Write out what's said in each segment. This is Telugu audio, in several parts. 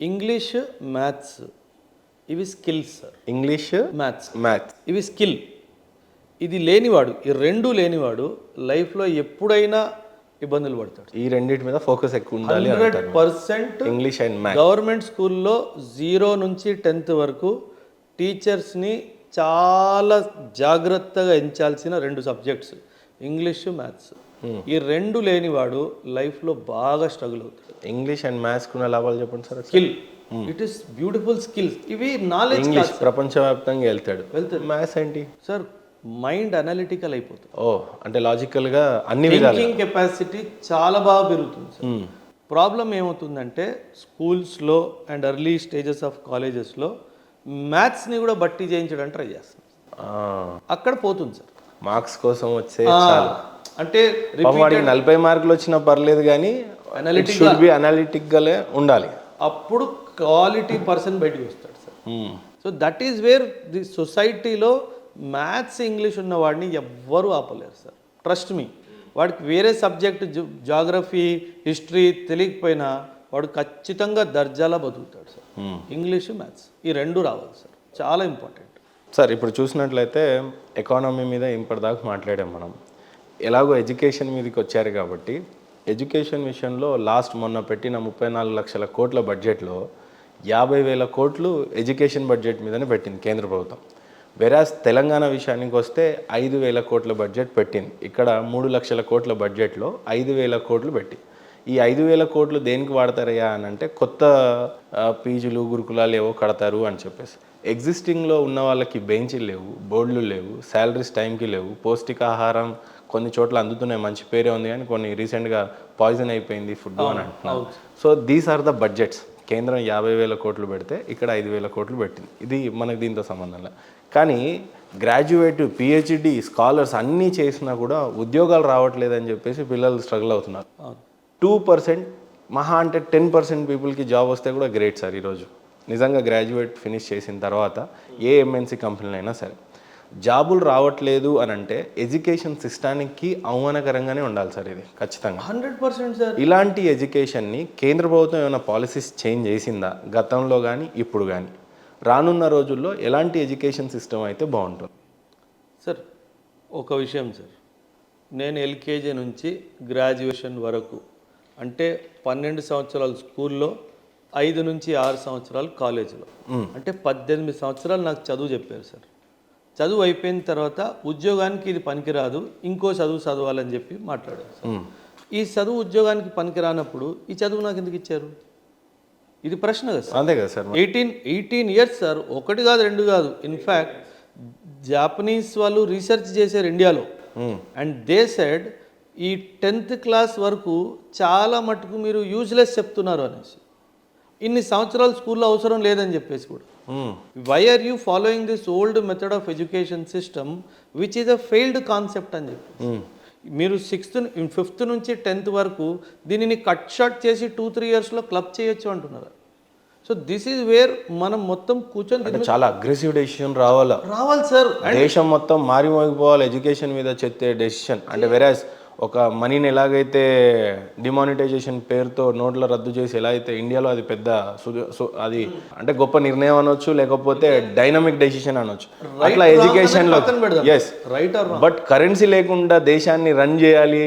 ఇంగ్లీష్, మ్యాథ్స్ ఇవి స్కిల్స్ సార్. ఇంగ్లీష్, మ్యాథ్స్ ఇవి స్కిల్. ఇది లేనివాడు, ఈ రెండు లేనివాడు లైఫ్లో ఎప్పుడైనా ఇబ్బందులు పడతాడు. ఈ రెండింటి మీద ఫోకస్ ఎక్కువ ఉండాలి. 100% ఇంగ్లీష్ అండ్ మ్యాథ్స్. గవర్నమెంట్ స్కూల్లో 0 నుంచి 10th వరకు టీచర్స్ని చాలా జాగ్రత్తగా ఎంచాల్సిన 2 సబ్జెక్ట్స్ ఇంగ్లీష్, మ్యాథ్స్. ఈ రెండు లేనివాడు లైఫ్లో బాగా స్ట్రగుల్ అవుతాడు. ఇంగ్లీష్ అండ్ మ్యాథ్స్ కున్న లాభాలు చెప్పండి sir. Skill, it is beautiful skills. ఇవి నాలెడ్జ్. ఇంగ్లీష్ ప్రపంచవ్యాప్తంగా వెళ్తాడు. మ్యాథ్స్ ఏంటి సార్? మైండ్ అనలిటికల్ అయిపోతుంది. అంటే లాజికల్ గా అన్ని థింకింగ్ కెపాసిటీ చాలా బాగా పెరుగుతుంది సార్. ప్రాబ్లం ఏమవుతుందంటే స్కూల్స్లో అండ్ ఎర్లీ స్టేజెస్ ఆఫ్ కాలేజెస్లో మ్యాథ్స్ని కూడా బట్టి చేయించడానికి ట్రై చేస్తాం. అక్కడ పోతుంది సార్. మార్క్స్ కోసం వచ్చే అంటే 40 మార్కులు వచ్చినా పర్లేదు కానీ అనలిటిక్ గానే ఉండాలి. అప్పుడు క్వాలిటీ పర్సన్ బయటకు వస్తాడు sir. So that is where the సొసైటీలో మ్యాథ్స్, ఇంగ్లీష్ ఉన్న వాడిని ఎవ్వరూ ఆపలేరు సార్. Trust me. వాడికి వేరే సబ్జెక్ట్ జాగ్రఫీ, హిస్టరీ తెలియకపోయినా వాడు ఖచ్చితంగా దర్జాలా బతుకుతాడు సార్. ఇంగ్లీష్, మ్యాథ్స్ ఈ రెండు రావాలి సార్. చాలా ఇంపార్టెంట్ సార్. ఇప్పుడు చూసినట్లయితే ఎకానమీ మీద ఇప్పటిదాకా మాట్లాడాం మనం. ఎలాగో ఎడ్యుకేషన్ మీదకి వచ్చారు కాబట్టి ఎడ్యుకేషన్ విషయంలో మొన్న పెట్టిన 34 లక్షల కోట్ల బడ్జెట్లో 50,000 కోట్లు ఎడ్యుకేషన్ బడ్జెట్ మీదనే పెట్టింది కేంద్ర ప్రభుత్వం. వెరాజ్ తెలంగాణ విషయానికి వస్తే 5,000 కోట్ల బడ్జెట్ పెట్టింది. ఇక్కడ 3 లక్షల కోట్ల బడ్జెట్లో 5,000 కోట్లు పెట్టి, ఈ 5,000 కోట్లు దేనికి వాడతారయ్యా అని అంటే కొత్త పీజీలు, గురుకులాలు ఏవో కడతారు అని చెప్పేసి. ఎగ్జిస్టింగ్లో ఉన్న వాళ్ళకి బెంచ్లు లేవు, బోర్డులు లేవు, శాలరీస్ టైంకి లేవు, పౌష్టికాహారం కొన్ని చోట్ల అందుతున్నాయి, మంచి పేరే ఉంది, కానీ కొన్ని రీసెంట్గా పాయిజన్ అయిపోయింది ఫుడ్ అని అంటున్నారు. So these are the budgets. కేంద్రం 50,000 కోట్లు పెడితే ఇక్కడ 5,000 కోట్లు పెట్టింది. ఇది మనకు దీంతో సంబంధం లేదు. కానీ గ్రాడ్యుయేట్, పిహెచ్డి, స్కాలర్స్ అన్నీ చేసినా కూడా ఉద్యోగాలు రావట్లేదని చెప్పేసి పిల్లలు స్ట్రగుల్ అవుతున్నారు. 2% మహా అంటే 10% పీపుల్కి జాబ్ వస్తే కూడా గ్రేట్ సార్. ఈరోజు నిజంగా గ్రాడ్యుయేట్ ఫినిష్ చేసిన తర్వాత ఏ ఎంఎన్సీ కంపెనీలు అయినా సరే జాబులు రావట్లేదు అని అంటే ఎడ్యుకేషన్ సిస్టానికి అవమానకరంగానే ఉండాలి సార్. ఇది ఖచ్చితంగా 100% సార్. ఇలాంటి ఎడ్యుకేషన్ని కేంద్ర ప్రభుత్వం ఏమైనా పాలసీస్ చేంజ్ చేసిందా గతంలో కానీ ఇప్పుడు కానీ? రానున్న రోజుల్లో ఎలాంటి ఎడ్యుకేషన్ సిస్టమ్ అయితే బాగుంటుంది సార్? ఒక విషయం సార్, నేను ఎల్కేజీ నుంచి గ్రాడ్యుయేషన్ వరకు అంటే 12 సంవత్సరాలు స్కూల్లో, 5 నుంచి 6 సంవత్సరాలు కాలేజీలో, అంటే 18 సంవత్సరాలు నాకు చదువు చెప్పారు సార్. చదువు అయిపోయిన తర్వాత ఉద్యోగానికి ఇది పనికిరాదు, ఇంకో చదువు చదవాలని చెప్పి మాట్లాడారు సార్. ఈ చదువు ఉద్యోగానికి పనికిరానప్పుడు ఈ చదువు నాకు ఎందుకు ఇచ్చారు? ఇది ప్రశ్న కదా సార్. అంతే కదా సార్. 18 years sir. 1 కాదు 2 కాదు. ఇన్ఫ్యాక్ట్ జాపనీస్ వాళ్ళు రీసెర్చ్ చేశారు ఇండియాలో. అండ్ దే సెడ్ ఈ 10th క్లాస్ వరకు చాలా మటుకు మీరు యూజ్లెస్ చెప్తున్నారు అనేసి. ఇన్ని సంవత్సరాలు స్కూల్లో అవసరం లేదని చెప్పేసి కూడా. Why are you following this old method of education system which is a failed concept అని చెప్పి. మీరు 5th నుంచి 10th వరకు దీనిని కట్ షార్ట్ చేసి 2-3 ఇయర్స్లో క్లబ్ చేయొచ్చు అంటున్నారు. సో దిస్ ఈజ్ వేర్ మనం మొత్తం కూర్చొని చాలా అగ్రెసివ్ డెసిషన్ రావాలి సార్. దేశం మొత్తం మారిమోగిపోవాలి ఎడ్యుకేషన్ మీద చెత్తే డెసిషన్. అంటే వెరాజ్ ఒక మనీని ఎలాగైతే డిమానిటైజేషన్ పేరుతో నోట్ల రద్దు చేసి ఎలా అయితే ఇండియాలో అది పెద్ద అది అంటే గొప్ప నిర్ణయం అనొచ్చు, లేకపోతే డైనమిక్ డెసిషన్ అనొచ్చు. అట్లా ఎడ్యుకేషన్లో ఎస్ బట్ కరెన్సీ లేకుండా దేశాన్ని రన్ చేయాలి,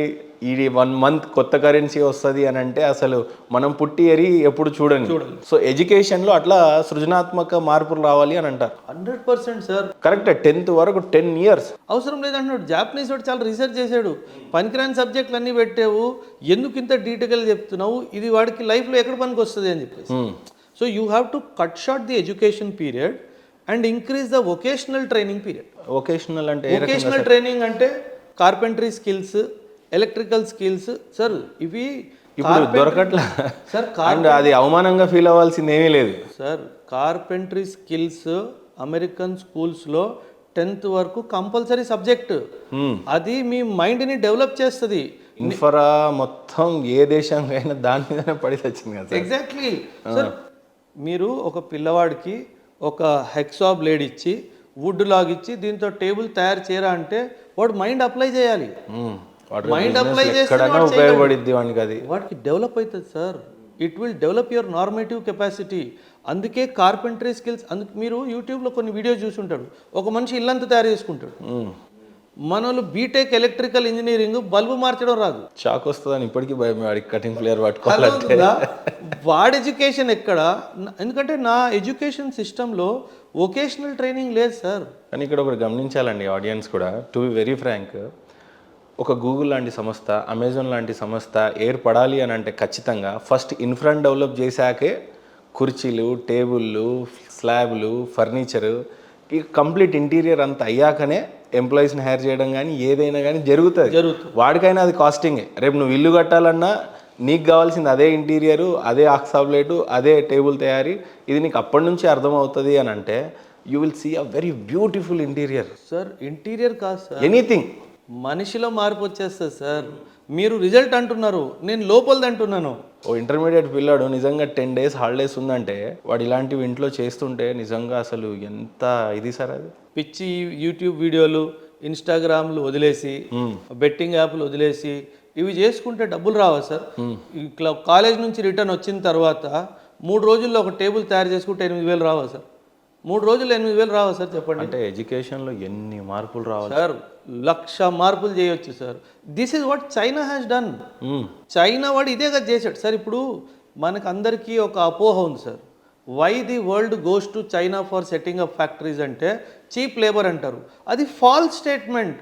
ఇది 1 మంత్ కొత్త కరెన్సీ వస్తుంది అని అంటే అసలు మనం పుట్టి ఎప్పుడు చూడండి. సో ఎడ్యుకేషన్లో అట్లా సృజనాత్మక మార్పులు రావాలి అని అంటారు. 100% సార్. కరెక్ట్. 10th వరకు 10 ఇయర్స్ అవసరం లేదంటున్నాడు. జాపనీస్ వాడు చాలా రీసెర్చ్ చేశాడు. పనికిరాని సబ్జెక్టులు అన్నీ పెట్టావు, ఎందుకు ఇంత డీటెయిల్గా చెప్తున్నావు, ఇది వాడికి లైఫ్లో ఎక్కడ పనికి వస్తుంది అని చెప్పేసి. So you have to cut short the education period and increase the vocational training period. Vocational training అంటే carpentry skills, electrical skills sir. ఇవి ఇప్పుడు దొరకట్లా సార్. అది అవమానంగా ఫీల్ అవ్వాల్సింది ఏమీ లేదు సార్. కార్పెంటరీ స్కిల్స్ అమెరికన్ స్కూల్స్లో 10th వరకు కంపల్సరీ సబ్జెక్ట్. అది మీ మైండ్ని డెవలప్ చేస్తుంది. ఇన్ఫ్రా మొత్తం ఏ దేశంకైనా దాని మీదనే పడి వచ్చింది కదా. Exactly sir. మీరు ఒక పిల్లవాడికి ఒక హెక్సా బ్లేడ్ ఇచ్చి, వుడ్ లాగిచ్చి దీంతో టేబుల్ తయారు చేయరా అంటే వాడు మైండ్ అప్లై చేయాలి. మైండ్ అప్లై చేస్తే ఉపయోగపడిద్ది వాడికి, అది వాడికి డెవలప్ అవుతుంది sir. It will develop your normative capacity. అందుకే కార్పెంటరీ స్కిల్స్, మీరు యూట్యూబ్లో కొన్ని వీడియోస్ చూసి ఉంటాడు, ఒక మనిషి ఇల్లంతా తయారు చేసుకుంటాడు. మనోళ్ళు బీటెక్ ఎలక్ట్రికల్ ఇంజనీరింగ్ బల్బు మార్చడం రాదు. షాక్ వస్తుందని ఇప్పటికీ భయం, వాడికి కటింగ్ ప్లేయర్ పట్టుకోవాలంటే. అర్థమవుతుందా? వాడి ఎడ్యుకేషన్ ఎక్కడ? ఎందుకంటే నా ఎడ్యుకేషన్ సిస్టంలో వొకేషనల్ ట్రైనింగ్ లేదు సార్. కానీ ఇక్కడ ఒకటి గమనించాలండి ఆడియన్స్ కూడా, టు బి వెరీ ఫ్రాంక్, ఒక గూగుల్ లాంటి సంస్థ, అమెజాన్ లాంటి సంస్థ ఏర్పడాలి అని అంటే ఖచ్చితంగా ఫస్ట్ ఇన్ఫ్రా డెవలప్ చేశాకే కుర్చీలు, టేబుళ్ళు, స్లాబ్లు, ఫర్నిచరు, ఈ కంప్లీట్ ఇంటీరియర్ అంతా అయ్యాకనే ఎంప్లాయీస్ని హైర్ చేయడం కానీ ఏదైనా కానీ జరుగుతుంది. వాడికైనా అది కాస్టింగే. రేపు నువ్వు ఇల్లు కట్టాలన్నా నీకు కావాల్సింది అదే ఇంటీరియరు, అదే ఆక్సాబ్లెటు, అదే టేబుల్ తయారీ. ఇది నీకు అప్పటి నుంచి అర్థమవుతుంది అని అంటే you will see a very beautiful interior. Sir interior కాదు సార్, ఎనీథింగ్ మనిషిలో మార్పు వచ్చేస్తుంది సార్. మీరు రిజల్ట్ అంటున్నారు, నేను లోపలిది అంటున్నాను. ఓ ఇంటర్మీడియట్ పిల్లాడు నిజంగా 10 days హాలిడేస్ ఉందంటే వాడు ఇలాంటివి ఇంట్లో చేస్తుంటే నిజంగా అసలు ఎంత ఇది సార్. అది పిచ్చి యూట్యూబ్ వీడియోలు, ఇన్స్టాగ్రామ్లు వదిలేసి, బెట్టింగ్ యాప్లు వదిలేసి ఇవి చేసుకుంటే డబ్బులు రావా సార్? ఇట్లా కాలేజ్ నుంచి రిటర్న్ వచ్చిన తర్వాత 3 రోజుల్లో ఒక టేబుల్ తయారు చేసుకుంటే 8,000 రావా సార్? 3 రోజుల్లో 8,000 రావా సార్? చెప్పండి. అంటే ఎడ్యుకేషన్లో ఎన్ని మార్పులు రావాలి సార్? 1,00,000 మార్పులు చేయొచ్చు sir. This is what China has done. China వాడు ఇదే కదా చేశాడు సార్. ఇప్పుడు మనకు అందరికీ ఒక అపోహ ఉంది sir, why the world goes to China for setting up factories అంటే చీప్ లేబర్ అంటారు. అది false statement.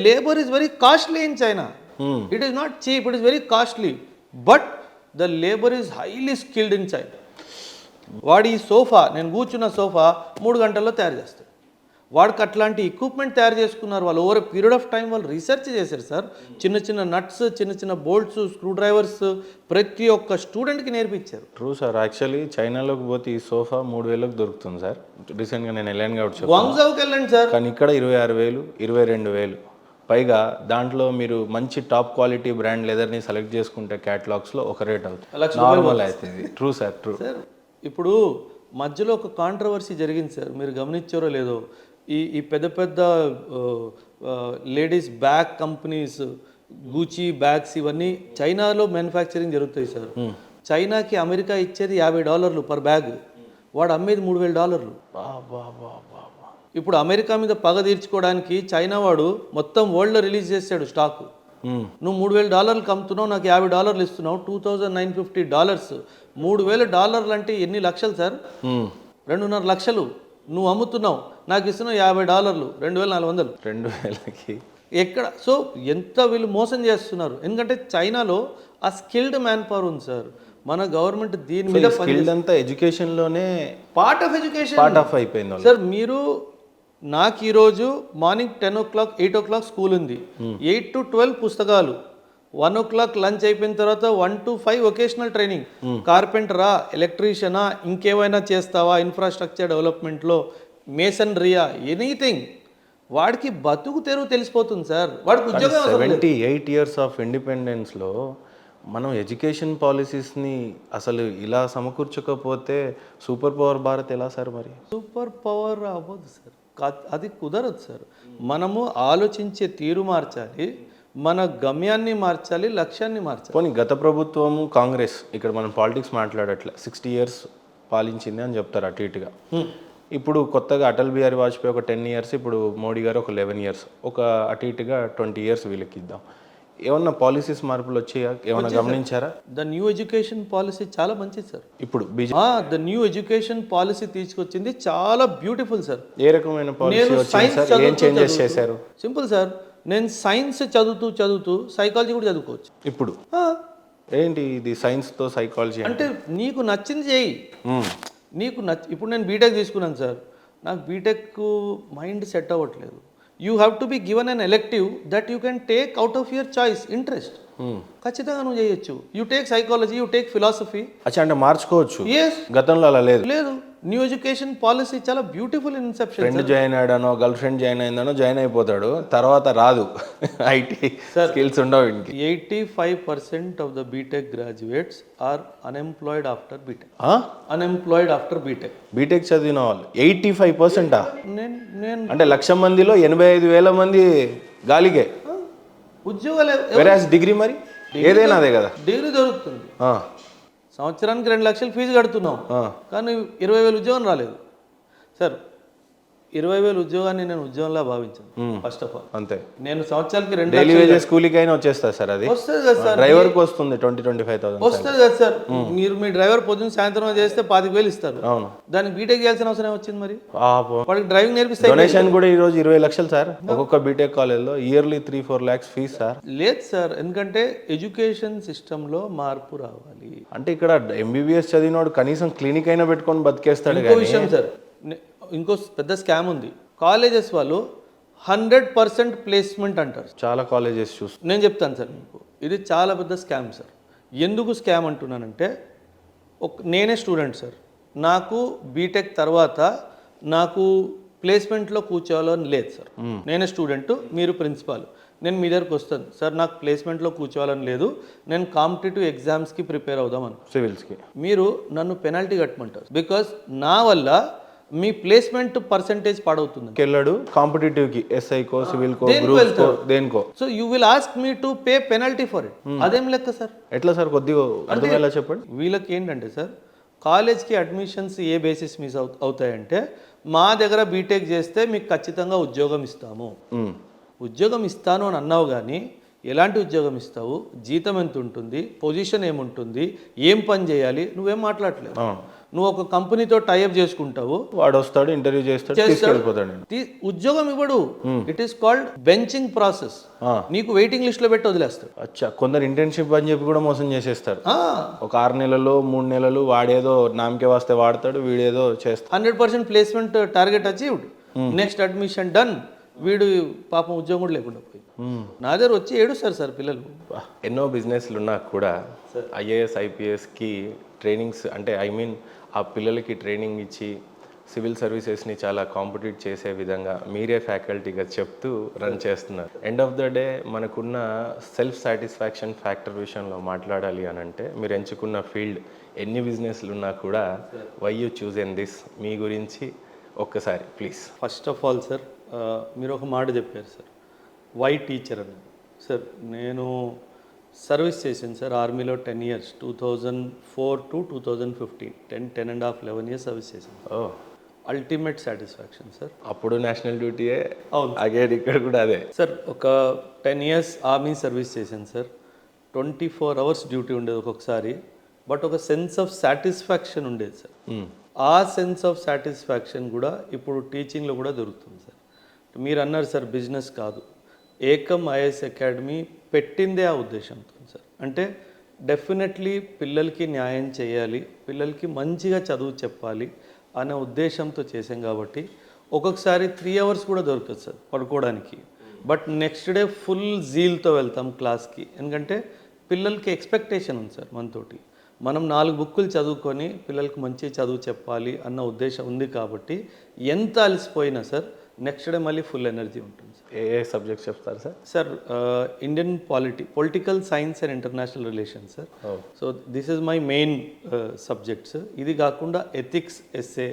Labour is very costly in China. It is not cheap, it is very costly, but the labour is highly skilled in China. వాడు ఈ సోఫా, నేను కూర్చున్న సోఫా 3 గంటల్లో తయారు చేస్తాడు. వాడికి అట్లాంటి ఎక్విప్మెంట్ తయారు చేసుకున్నారు వాళ్ళు. ఓవర్ పీరియడ్ ఆఫ్ టైం వాళ్ళు రీసెర్చ్ చేశారు సార్. చిన్న చిన్న నట్స్, చిన్న చిన్న బోల్ట్స్, స్క్రూ డ్రైవర్స్ ప్రతి ఒక్క స్టూడెంట్కి నేర్పించారు. True sir. యాక్చువల్లీ చైనాలోకి పోతే ఈ సోఫా 3,000కి దొరుకుతుంది సార్. రీసెంట్గా నేను వెళ్ళాను కాబట్టి వాంగ్జౌకి వెళ్ళండి సార్. కానీ ఇక్కడ 26,000, 22,000. పైగా దాంట్లో మీరు మంచి టాప్ క్వాలిటీ బ్రాండ్ లెదర్ని సెలెక్ట్ చేసుకుంటే క్యాటలాగ్స్లో ఒక రేట్ అవుతుంది, నార్మల్ అవుతుంది. True sir, true sir. ఇప్పుడు మధ్యలో ఒక కాంట్రవర్సీ జరిగింది సార్, మీరు గమనించారో లేదో. ఈ పెద్ద పెద్ద ladies bag companies, Gucci bags, ఇవన్నీ చైనాలో మ్యానుఫ్యాక్చరింగ్ జరుగుతాయి సార్. చైనాకి అమెరికా ఇచ్చేది $50 పర్ బ్యాగ్, వాడు అమ్మేది $3,000. ఇప్పుడు అమెరికా మీద పగ తీర్చుకోవడానికి చైనా వాడు మొత్తం వరల్డ్లో రిలీజ్ చేశాడు స్టాక్. నువ్వు $3,000 అమ్ముతున్నావు, నాకు $50 ఇస్తున్నావు, $2,950. $3,000 అంటే ఎన్ని లక్షలు సార్? 2.5 లక్షలు. నువ్వు అమ్ముతున్నావు, నాకు ఇస్తున్నావు $50, 2,400. 2,000కి ఎక్కడ? సో ఎంత వీళ్ళు మోసం చేస్తున్నారు. ఎందుకంటే చైనాలో ఆ స్కిల్డ్ మ్యాన్ పవర్ ఉంది సార్. మన గవర్నమెంట్ దీని మీద స్కిల్డ్ అంతా ఎడ్యుకేషన్లోనే part of education part of అయిపోయింది సార్. మీరు నాకు ఈరోజు మార్నింగ్ 10 o'clock 8 o'clock స్కూల్ ఉంది, 8 to 12 పుస్తకాలు, 1 o'clock లంచ్ అయిపోయిన తర్వాత 1 to 5 వొకేషనల్ ట్రైనింగ్. కార్పెంటరా, ఎలక్ట్రీషియనా, ఇంకేమైనా చేస్తావా ఇన్ఫ్రాస్ట్రక్చర్ డెవలప్మెంట్లో, మేసనరీయా, ఎనీథింగ్. వాడికి బతుకు తెరువు తెలిసిపోతుంది సార్. వాడికి ఉద్యోగం 78 years ఆఫ్ ఇండిపెండెన్స్లో మనం ఎడ్యుకేషన్ పాలసీస్ని అసలు ఇలా సమకూర్చకపోతే సూపర్ పవర్ భారత్ ఎలా సార్? మరి సూపర్ పవర్ అవ్వదు సార్, అది కుదరదు సార్. మనము ఆలోచించే తీరు మార్చాలి, మన గమ్యాన్ని మార్చాలి, లక్ష్యాన్ని మార్చాలి. పోనీ గత ప్రభుత్వము కాంగ్రెస్, ఇక్కడ మనం పాలిటిక్స్ మాట్లాడట్లే, 60 years పాలించింది అని చెప్తారు అటు ఇటుగా. ఇప్పుడు కొత్తగా అటల్ బిహారీ వాజ్పేయి ఒక 10 years, ఇప్పుడు మోడీ గారు ఒక 11 years, ఒక అటు ఇటుగా 20 years వీళ్ళకి ఇద్దాం. ఏమన్నా పాలసీస్ మార్పులు వచ్చాయా? ఏమన్నా గమనించారా? ద న్యూ ఎడ్యుకేషన్ పాలసీ చాలా మంచిది సార్. ఇప్పుడు ద న్యూ ఎడ్యుకేషన్ పాలసీ తీసుకొచ్చింది చాలా బ్యూటిఫుల్ సార్. ఏ రకమైన పాలసీ వచ్చింది సార్? ఏం చేంజెస్ చేశారు? సింపుల్ సార్, నేను సైన్స్ చదువుతూ సైకాలజీ కూడా చదువుకోవచ్చు ఇప్పుడు. ఏంటి ఇది సైన్స్తో సైకాలజీ అంటే? నీకు నచ్చింది చేయి, నీకు ఇప్పుడు నేను బీటెక్ తీసుకున్నాను సార్, నాకు బీటెక్ మైండ్ సెట్ అవ్వట్లేదు. You have to be given an elective that you can take out of your choice, interest. ఖచ్చితంగా నువ్వు చేయొచ్చు. You take psychology, you take philosophy. అంటే మార్చుకోవచ్చు. ఎస్, గతంలో అలా లేదు. న్యూ ఎడ్యుకేషన్ పాలసీ చాలా బ్యూటిఫుల్ ఇన్సెప్షన్. ఫ్రెండ్ జాయిన్ అయ్యాడనో, గర్ల్ ఫ్రెండ్ జాయిన్ అయిందనో జాయిన్ అయిపోతాడు, తర్వాత రాదు, ఐటీ స్కిల్స్ ఉండవు. 85% of the BTech graduates are unemployed after BTech. Unemployed after BTech. BTech చదివిన వాళ్ళు 85%. నేను అంటే 1,00,000 మందిలో 85,000 మంది గాలిగే ఉద్యోగాలు. డిగ్రీ మరి ఏదైనా అదే కదా, డిగ్రీ దొరుకుతుంది. సంవత్సరానికి 2 లక్షలు ఫీజు కడుతున్నాం, కానీ 20,000 ఉద్యోగం రాలేదు సార్. 20,000 ఉద్యోగాన్ని నేను ఉద్యోగంలా భావించాను ఫస్ట్ ఆఫ్ ఆల్. అంతే, నేను సంవత్సరానికి 2 డైలీ వేజెస్ కూలీకి అయినా వచ్చేస్తుంది సార్. అది వస్తుంది కదా సార్, డ్రైవర్కి వస్తుంది 20-25,000 వస్తుంది కదా సార్. మీరు మీ డ్రైవర్ పొద్దున్న సాయంత్రం చేస్తే 25,000 ఇస్తారు. అవును, దానికి బీటెక్ చేయాల్సిన అవసరం వచ్చింది. మరి పాపం. వాడికి డ్రైవింగ్ నేర్పిస్తే డొనేషన్ కూడా ఈ రోజు 20 లక్షలు సార్. ఒక్కొక్క బీటెక్ కాలేజ్లో ఇయర్లీ 3-4 lakhs ఫీజ్ సార్. లేదు సార్, ఎందుకంటే ఎడ్యుకేషన్ సిస్టంలో మార్పు రావాలి. అంటే ఇక్కడ MBBS చదివినోడు కనీసం క్లినిక్ అయినా పెట్టుకొని బతికేస్తాడు. ఇంకో విషయం సార్, ఇంకో పెద్ద స్కామ్ ఉంది. కాలేజెస్ వాళ్ళు 100% ప్లేస్మెంట్ అంటారు. చాలా కాలేజెస్ నేను చెప్తాను సార్ మీకు, ఇది చాలా పెద్ద స్కామ్ సార్. ఎందుకు స్కామ్ అంటున్నానంటే, నేనే స్టూడెంట్ సార్, నాకు బీటెక్ తర్వాత నాకు ప్లేస్మెంట్లో కూర్చోవాలని లేదు సార్. నేనే స్టూడెంట్, మీరు ప్రిన్సిపాల్. నేను మీ దగ్గరకు వస్తాను సార్, నాకు ప్లేస్మెంట్లో కూర్చోవాలని లేదు, నేను కాంపిటేటివ్ ఎగ్జామ్స్కి ప్రిపేర్ అవుదాం అను, సివిల్స్కి. మీరు నన్ను పెనాల్టీ కట్టమంటారు. బికాస్ నా వల్ల మీ ప్లేస్మెంట్ పర్సంటేజ్ పాడవుతుంది. వెళ్ళాడు కాంపిటేటివ్కి, SIకో, సివిల్కో, గ్రూప్స్కో, దేనికో. So you will ask me to pay penalty for it. అదేం లెక్క సార్? ఎట్లా సార్, కొద్దిగా అర్థమయ్యేలా చెప్పండి. వీళ్ళకి ఏంటంటే సార్, కాలేజ్కి అడ్మిషన్స్ ఏ బేసిస్ మిస్ అవుతాయంటే, మా దగ్గర బీటెక్ చేస్తే మీకు ఖచ్చితంగా ఉద్యోగం ఇస్తాము. ఉద్యోగం ఇస్తాను అని అన్నావు, కానీ ఎలాంటి ఉద్యోగం ఇస్తావు, జీతం ఎంత ఉంటుంది, పొజిషన్ ఏముంటుంది, ఏం పని చేయాలి, నువ్వేం మాట్లాడలేదు. నువ్వు ఒక కంపెనీతో టైఅప్ చేసుకుంటావు, వాడు వస్తాడు, ఇంటర్వ్యూ చేస్తాడు, తీసుకెళ్ళిపోతాడు. ఉద్యోగం ఇవ్వడు. It is called benching process. నీకు వెయిటింగ్ లిస్ట్ లో పెట్టి వదిలేస్తాడు. అచ్చా, కొందరు ఇంటర్న్షిప్ అని చెప్పి కూడా మోసం చేసేస్తారు. ఒక 6 నెలలు 3 నెలలు వాడేదో నామకే వస్తే వాడతాడు, వీడేదో చేస్తాడు. 100% placement target achieved, next admission done, వీడు పాపం ఉద్యోగం కూడా లేకుండా పోయి నా దగ్గర వచ్చి ఏడుస్తారు సార్ పిల్లలు. ఎన్నో బిజినెస్లు ఉన్నా కూడా IAS IPSకి ట్రైనింగ్స్, అంటే ఆ పిల్లలకి ట్రైనింగ్ ఇచ్చి సివిల్ సర్వీసెస్ని చాలా కాంపిటీట్ చేసే విధంగా మీరే ఫ్యాకల్టీగా చెప్తూ రన్ చేస్తున్నారు. ఎండ్ ఆఫ్ ద డే మనకున్న సెల్ఫ్ సాటిస్ఫాక్షన్ ఫ్యాక్టర్ విషయంలో మాట్లాడాలి అని అంటే, మీరు ఎంచుకున్న ఫీల్డ్ ఎన్ని బిజినెస్లు ఉన్నా కూడా why you choose in this, మీ గురించి ఒక్కసారి please. First of all sir, మీరు ఒక మాట చెప్పారు సార్, వై టీచర్ అని. సార్ నేను సర్వీస్ చేశాను సార్ ఆర్మీలో 10 years, 2004 to 2015, 10.5-11 years సర్వీస్ చేశాను. Ultimate satisfaction sir. అప్పుడు నేషనల్ డ్యూటీయే, అవును, అగైన్ ఇక్కడ కూడా అదే సార్. ఒక 10 years ఆర్మీ సర్వీస్ చేశాను సార్. 24 hours డ్యూటీ ఉండేది ఒక్కొక్కసారి, బట్ ఒక సెన్స్ ఆఫ్ సాటిస్ఫాక్షన్ ఉండేది సార్. ఆ సెన్స్ ఆఫ్ సాటిస్ఫాక్షన్ కూడా ఇప్పుడు టీచింగ్లో కూడా దొరుకుతుంది సార్. మీరు అన్నారు సార్ బిజినెస్ కాదు, ఏకం IAS అకాడమీ పెట్టిందే ఆ ఉద్దేశంతో సార్. అంటే డెఫినెట్లీ పిల్లలకి న్యాయం చేయాలి, పిల్లలకి మంచిగా చదువు చెప్పాలి అనే ఉద్దేశంతో చేసాం. కాబట్టి ఒక్కొక్కసారి 3 hours కూడా దొరకదు సార్ పడుకోవడానికి, బట్ నెక్స్ట్ డే ఫుల్ జీల్తో వెళ్తాం క్లాస్కి. ఎందుకంటే పిల్లలకి ఎక్స్పెక్టేషన్ ఉంది సార్ మనతోటి. మనం 4 బుక్కులు చదువుకొని పిల్లలకి మంచి చదువు చెప్పాలి అన్న ఉద్దేశం ఉంది. కాబట్టి ఎంత అలసిపోయినా సార్ నెక్స్ట్ డే మళ్ళీ ఫుల్ ఎనర్జీ ఉంటుంది సార్. ఏ సబ్జెక్ట్స్ చెప్తారు sir? Sir Indian political science and international relations sir. So this is my main subjects. ఇది కాకుండా ఎథిక్స్, ఎస్ఏ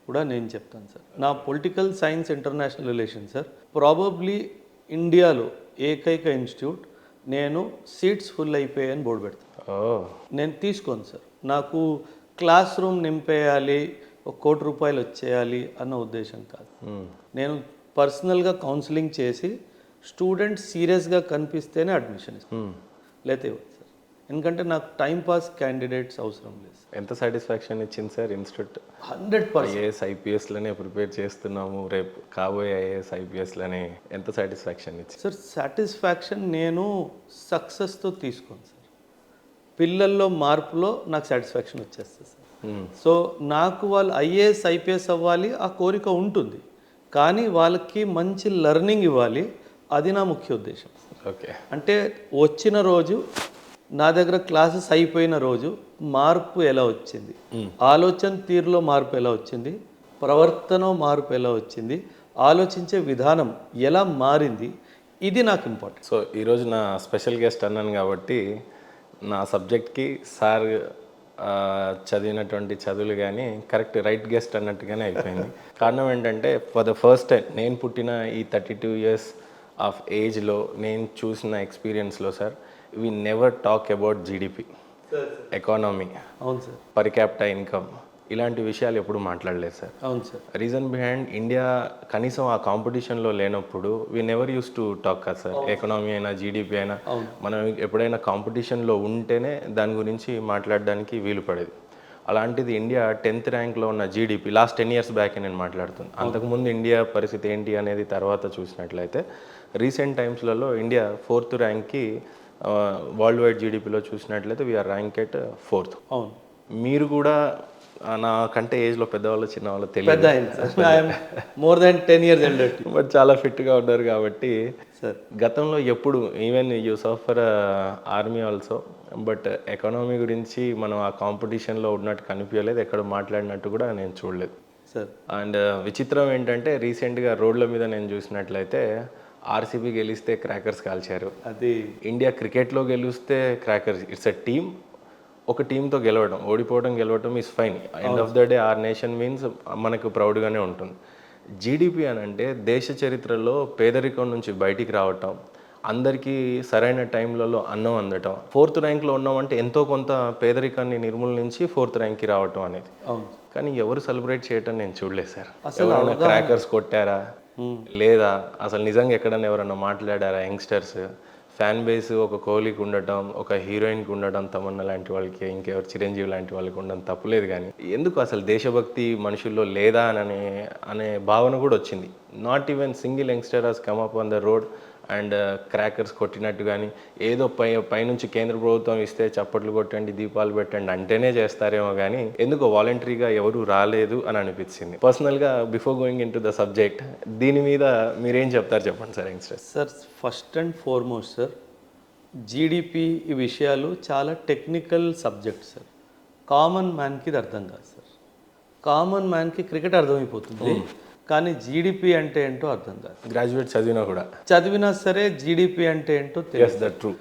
కూడా నేను చెప్తాను సార్. నా political science international relations sir probably ఇండియాలో ఏకైక ఇన్స్టిట్యూట్ నేను సీట్స్ ఫుల్ అయిపోయాయని బోర్డు పెడతాను. నేను తీసుకోను సార్. నాకు క్లాస్ రూమ్ నింపేయాలి, ₹1 కోటి వచ్చేయాలి అన్న ఉద్దేశం కాదు. నేను పర్సనల్గా కౌన్సిలింగ్ చేసి స్టూడెంట్ సీరియస్గా కనిపిస్తేనే అడ్మిషన్ ఇస్తాను, లేకపోతే ఇవ్వదు సార్. ఎందుకంటే నాకు టైంపాస్ క్యాండిడేట్స్ అవసరం లేదు. ఎంత సాటిస్ఫాక్షన్ ఇచ్చింది సార్ ఇన్స్టిట్యూట్? 100%. IAS IPSలనే ప్రిపేర్ చేస్తున్నాము, రేపు కాబోయే IAS IPSలనే ఎంత సాటిస్ఫాక్షన్ ఇచ్చింది సార్? సాటిస్ఫాక్షన్ నేను సక్సెస్తో తీసుకోను సార్, పిల్లల్లో మార్పులో నాకు సాటిస్ఫాక్షన్ వచ్చేస్తుంది సార్. సో నాకు వాళ్ళు IAS IPS అవ్వాలి ఆ కోరిక ఉంటుంది, కానీ వాళ్ళకి మంచి లెర్నింగ్ ఇవ్వాలి, అది నా ముఖ్య ఉద్దేశం. ఓకే, అంటే వచ్చిన రోజు నా దగ్గర క్లాసెస్ అయిపోయిన రోజు మార్పు ఎలా వచ్చింది, ఆలోచన తీరులో మార్పు ఎలా వచ్చింది, ప్రవర్తన మార్పు ఎలా వచ్చింది, ఆలోచించే విధానం ఎలా మారింది, ఇది నాకు ఇంపార్టెంట్. సో ఈరోజు నా స్పెషల్ గెస్ట్ అన్నాను కాబట్టి నా సబ్జెక్ట్కి సార్ చదివినటువంటి చదువులు కానీ కరెక్ట్ రైట్ గెస్ట్ అన్నట్టుగానే అయిపోయింది. కారణం ఏంటంటే ఫర్ ద ఫస్ట్ టైం నేను పుట్టిన ఈ 32 years ఆఫ్ ఏజ్లో నేను చూసిన ఎక్స్పీరియన్స్లో sir, we never talk about GDP. Economy, అవును సార్, పర్ క్యాపిటా ఇన్కమ్, ఇలాంటి విషయాలు ఎప్పుడు మాట్లాడలేదు సార్. అవును సార్, రీజన్ బిహైండ్ ఇండియా కనీసం ఆ కాంపిటీషన్లో లేనప్పుడు we never use to talk కదా సార్. ఎకనామీ అయినా జీడిపి అయినా మనం ఎప్పుడైనా కాంపిటీషన్లో ఉంటేనే దాని గురించి మాట్లాడడానికి వీలు పడేది. అలాంటిది ఇండియా 10th ర్యాంక్లో ఉన్న జీడిపి లాస్ట్ 10 years బ్యాక్ నేను మాట్లాడుతున్నాను. అంతకుముందు ఇండియా పరిస్థితి ఏంటి అనేది తర్వాత చూసినట్లయితే రీసెంట్ టైమ్స్లలో ఇండియా 4th ర్యాంక్కి వరల్డ్ వైడ్ జీడిపిలో చూసినట్లయితే వీఆర్ ర్యాంక్ ఎట్ 4th. అవును. మీరు కూడా నాకంటే ఏజ్లో పెద్దవాళ్ళు చిన్నవాళ్ళు పెద్ద తెలియదు, అయింది sir. I'm more than 10 years elder. But చాలా ఫిట్గా ఉన్నారు కాబట్టి సార్ గతంలో ఎప్పుడు even you suffer army also, but economy గురించి మనం ఆ కాంపిటీషన్లో ఉన్నట్టు కనిపించలేదు, ఎక్కడ మాట్లాడినట్టు కూడా నేను చూడలేదు సార్. అండ్ విచిత్రం ఏంటంటే రీసెంట్గా రోడ్ల మీద నేను చూసినట్లయితే ఆర్సీబీ గెలిస్తే క్రాకర్స్ కాల్చారు, అది ఇండియా క్రికెట్లో గెలిస్తే క్రాకర్స్. ఇట్స్ ఎ టీమ్, ఒక టీంతో గెలవడం, ఓడిపోవడం గెలవడం is fine. End of the day or nation means మనకు ప్రౌడ్గానే ఉంటుంది. జీడిపి అని అంటే దేశ చరిత్రలో పేదరికం నుంచి బయటికి రావటం, అందరికీ సరైన టైంలలో అన్నం అందటం. 4th ర్యాంక్లో ఉన్నామంటే ఎంతో కొంత పేదరికాన్ని నిర్మూలించి 4th ర్యాంక్కి రావటం అనేది. అవును. కానీ ఎవరు సెలబ్రేట్ చేయటం నేను చూడలేదు సార్. అసలు ఎవరైనా క్రాకర్స్ కొట్టారా లేదా అసలు నిజంగా ఎక్కడన్నా ఎవరన్నా మాట్లాడారా? యంగ్స్టర్స్ ఫ్యాన్ బేస్ ఒక కోహ్లీకి ఉండటం, ఒక హీరోయిన్కి ఉండటం, తమన్నా లాంటి వాళ్ళకి, ఇంకెవరు చిరంజీవి లాంటి వాళ్ళకి ఉండడం తప్పులేదు, కానీ ఎందుకు అసలు దేశభక్తి మనుషుల్లో లేదా అనే భావన కూడా వచ్చింది. Not even single youngster has come up on the road and crackers కొట్టినట్టు కానీ, ఏదో పైనుంచి కేంద్ర ప్రభుత్వం ఇస్తే చప్పట్లు కొట్టండి, దీపాలు పెట్టండి అంటేనే చేస్తారేమో కానీ ఎందుకో వాలంటరీగా ఎవరు రాలేదు అని అనిపించింది. పర్సనల్గా before going in to the subject, దీని మీద మీరేం చెప్తారు చెప్పండి sir youngsters. Sir first and foremost sir, GDP ఈ విషయాలు చాలా టెక్నికల్ సబ్జెక్ట్ సార్. కామన్ మ్యాన్కి ఇది అర్థం కాదు సార్. కామన్ మ్యాన్కి క్రికెట్ అర్థమైపోతుంది, కానీ జీడిపి అంటే ఏంటో అర్థం కాదు. గ్రాడ్యుయేట్ చదివినా కూడా చదివినా సరే జీడిపి అంటే ఏంటో తెలియదు. That true.